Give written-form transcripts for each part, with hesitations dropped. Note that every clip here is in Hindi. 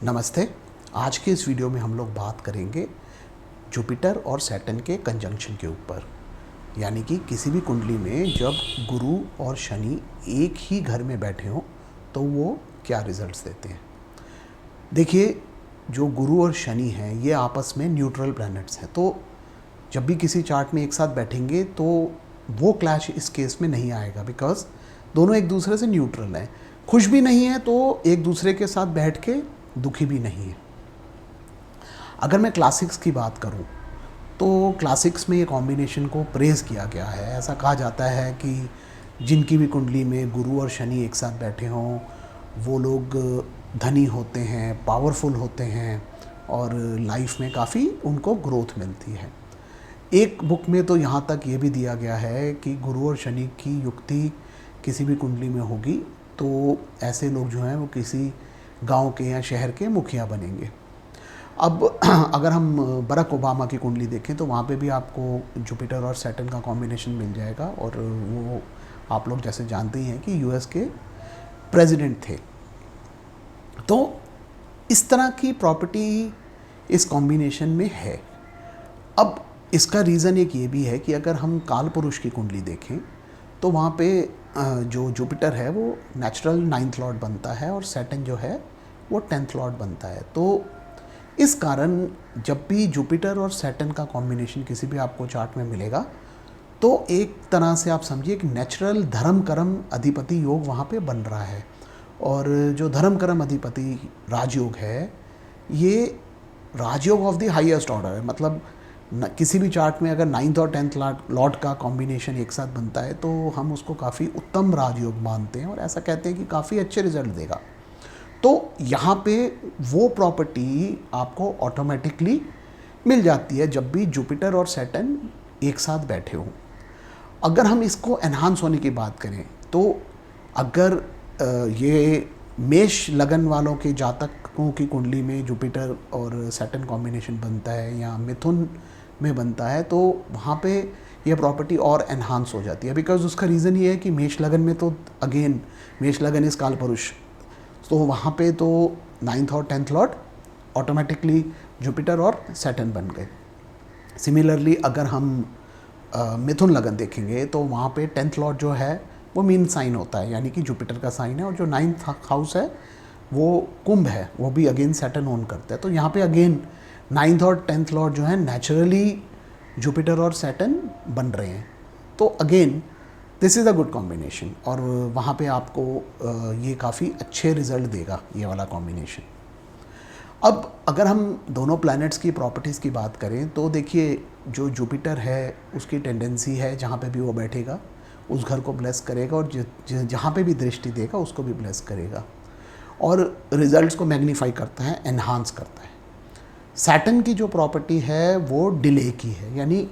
नमस्ते। आज के इस वीडियो में हम लोग बात करेंगे जुपिटर और सैटर्न के कंजंक्शन के ऊपर। यानी कि किसी भी कुंडली में जब गुरु और शनि एक ही घर में बैठे हों तो वो क्या रिजल्ट्स देते हैं। देखिए, जो गुरु और शनि हैं ये आपस में न्यूट्रल प्लैनेट्स हैं, तो जब भी किसी चार्ट में एक साथ बैठेंगे तो वो क्लैश इस केस में नहीं आएगा, बिकॉज दोनों एक दूसरे से न्यूट्रल हैं। खुश भी नहीं है तो एक दूसरे के साथ बैठ के दुखी भी नहीं है। अगर मैं क्लासिक्स की बात करूं तो क्लासिक्स में ये कॉम्बिनेशन को प्रेज़ किया गया है। ऐसा कहा जाता है कि जिनकी भी कुंडली में गुरु और शनि एक साथ बैठे हों वो लोग धनी होते हैं, पावरफुल होते हैं और लाइफ में काफ़ी उनको ग्रोथ मिलती है। एक बुक में तो यहाँ तक ये भी दिया गया है कि गुरु और शनि की युक्ति किसी भी कुंडली में होगी तो ऐसे लोग जो हैं वो किसी गांव के या शहर के मुखिया बनेंगे। अब अगर हम बराक ओबामा की कुंडली देखें तो वहाँ पे भी आपको जुपिटर और सैटर्न का कॉम्बिनेशन मिल जाएगा और वो आप लोग जैसे जानते ही हैं कि यूएस के प्रेसिडेंट थे। तो इस तरह की प्रॉपर्टी इस कॉम्बिनेशन में है। अब इसका रीज़न एक ये भी है कि अगर हम काल पुरुष की कुंडली देखें तो वहाँ पे जो जुपिटर है वो नेचुरल 9th लॉर्ड बनता है और सैटर्न जो है वो 10th लॉर्ड बनता है। तो इस कारण जब भी जुपिटर और सैटर्न का कॉम्बिनेशन किसी भी आपको चार्ट में मिलेगा तो एक तरह से आप समझिए कि नेचुरल धर्म कर्म अधिपति योग वहाँ पे बन रहा है। और जो धर्म कर्म अधिपति राजयोग है ये राजयोग ऑफ द हाईएस्ट ऑर्डर है। मतलब किसी भी चार्ट में अगर 9th और 10th लॉर्ड का कॉम्बिनेशन एक साथ बनता है तो हम उसको काफ़ी उत्तम राजयोग मानते हैं और ऐसा कहते हैं कि काफ़ी अच्छे रिजल्ट देगा। तो यहाँ पे वो प्रॉपर्टी आपको ऑटोमेटिकली मिल जाती है जब भी जुपिटर और सैटर्न एक साथ बैठे हों। अगर हम इसको एनहांस होने की बात करें तो अगर ये मेष लगन वालों के जातकों की कुंडली में जुपिटर और सैटर्न कॉम्बिनेशन बनता है या मिथुन में बनता है तो वहाँ पे ये प्रॉपर्टी और एनहांस हो जाती है। बिकॉज उसका रीज़न ये है कि मेष लगन में तो अगेन मेष लगन इस काल पुरुष, तो वहाँ पे तो 9th और 10th लॉर्ड ऑटोमेटिकली जुपिटर और सैटर्न बन गए। सिमिलरली अगर हम मिथुन लगन देखेंगे तो वहाँ पे 10th लॉर्ड जो है वो मीन साइन होता है, यानी कि जुपिटर का साइन है, और जो 9th हाउस है वो कुंभ है, वो भी अगेन सैटर्न ओन करता है। तो यहाँ पे अगेन 9th और 10th लॉर्ड जो है नेचुरली जुपिटर और सैटर्न बन रहे हैं। तो again this is a good combination और वहाँ पे आपको ये काफ़ी अच्छे रिजल्ट देगा ये वाला कॉम्बिनेशन। अब अगर हम दोनों प्लैनेट्स की प्रॉपर्टीज़ की बात करें तो देखिए, जो जुपिटर है उसकी टेंडेंसी है जहाँ पे भी वो बैठेगा उस घर को ब्लेस करेगा और जहाँ पे भी दृष्टि देगा उसको भी ब्लेस करेगा और रिजल्ट्स को मैग्नीफाई करता है, एनहांस करता है। सैटर्न की जो प्रॉपर्टी है वो डिले की है, यानी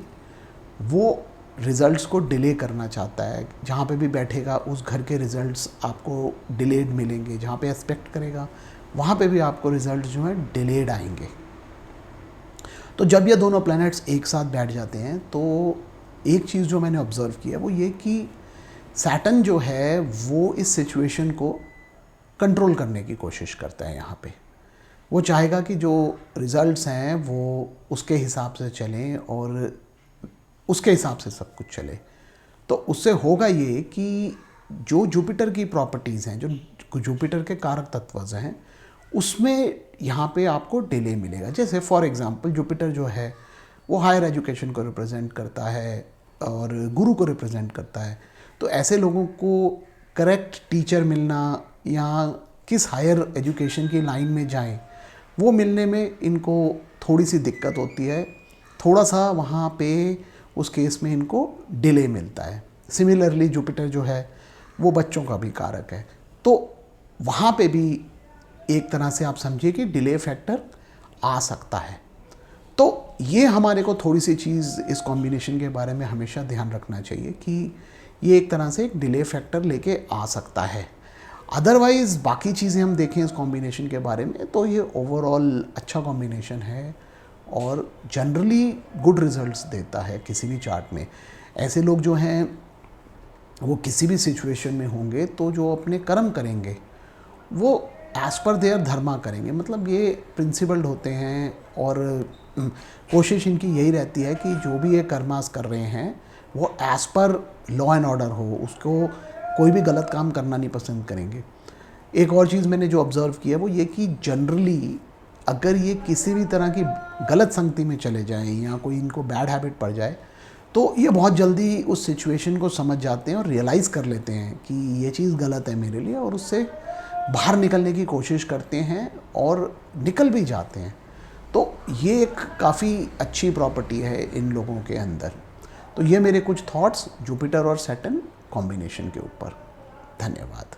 वो रिजल्ट्स को डिले करना चाहता है। जहाँ पे भी बैठेगा उस घर के रिजल्ट्स आपको डिलेड मिलेंगे, जहाँ पे एक्सपेक्ट करेगा वहाँ पे भी आपको रिजल्ट्स जो हैं डिलेड आएंगे। तो जब ये दोनों प्लैनेट्स एक साथ बैठ जाते हैं तो एक चीज़ जो मैंने ऑब्ज़र्व की है वो ये कि सैटर्न जो है वो इस सिचुएशन को कंट्रोल करने की कोशिश करता है। यहाँ पे वो चाहेगा कि जो रिज़ल्ट्स हैं वो उसके हिसाब से चलें और उसके हिसाब से सब कुछ चले। तो उससे होगा ये कि जो जुपिटर की प्रॉपर्टीज़ हैं, जो जुपिटर के कारक तत्व हैं, उसमें यहाँ पे आपको डिले मिलेगा। जैसे फॉर एग्जांपल जुपिटर जो है वो हायर एजुकेशन को रिप्रेजेंट करता है और गुरु को रिप्रेजेंट करता है। तो ऐसे लोगों को करेक्ट टीचर मिलना या किस हायर एजुकेशन की लाइन में जाएं वो मिलने में इनको थोड़ी सी दिक्कत होती है। थोड़ा सा वहाँ पे उस केस में इनको डिले मिलता है। सिमिलरली जुपिटर जो है वो बच्चों का भी कारक है, तो वहाँ पे भी एक तरह से आप समझिए कि डिले फैक्टर आ सकता है। तो ये हमारे को थोड़ी सी चीज़ इस कॉम्बिनेशन के बारे में हमेशा ध्यान रखना चाहिए कि ये एक तरह से एक डिले फैक्टर लेके आ सकता है। अदरवाइज़ बाकी चीज़ें हम देखें इस कॉम्बिनेशन के बारे में तो ये ओवरऑल अच्छा कॉम्बिनेशन है और जनरली गुड रिजल्ट्स देता है किसी भी चार्ट में। ऐसे लोग जो हैं वो किसी भी सिचुएशन में होंगे तो जो अपने कर्म करेंगे वो एज़ पर देयर धर्मा करेंगे, मतलब ये प्रिंसिपल्ड होते हैं और कोशिश इनकी यही रहती है कि जो भी ये कर्मास कर रहे हैं वो as per law and order हो, उसको कोई भी गलत काम करना नहीं पसंद करेंगे। एक और चीज़ मैंने जो ऑब्ज़र्व किया वो ये कि जनरली अगर ये किसी भी तरह की गलत संगति में चले जाएं या कोई इनको बैड हैबिट पड़ जाए तो ये बहुत जल्दी उस सिचुएशन को समझ जाते हैं और रियलाइज़ कर लेते हैं कि ये चीज़ गलत है मेरे लिए, और उससे बाहर निकलने की कोशिश करते हैं और निकल भी जाते हैं। तो ये एक काफ़ी अच्छी प्रॉपर्टी है इन लोगों के अंदर। तो ये मेरे कुछ थॉट्स जुपिटर और सैटर्न कॉम्बिनेशन के ऊपर। धन्यवाद।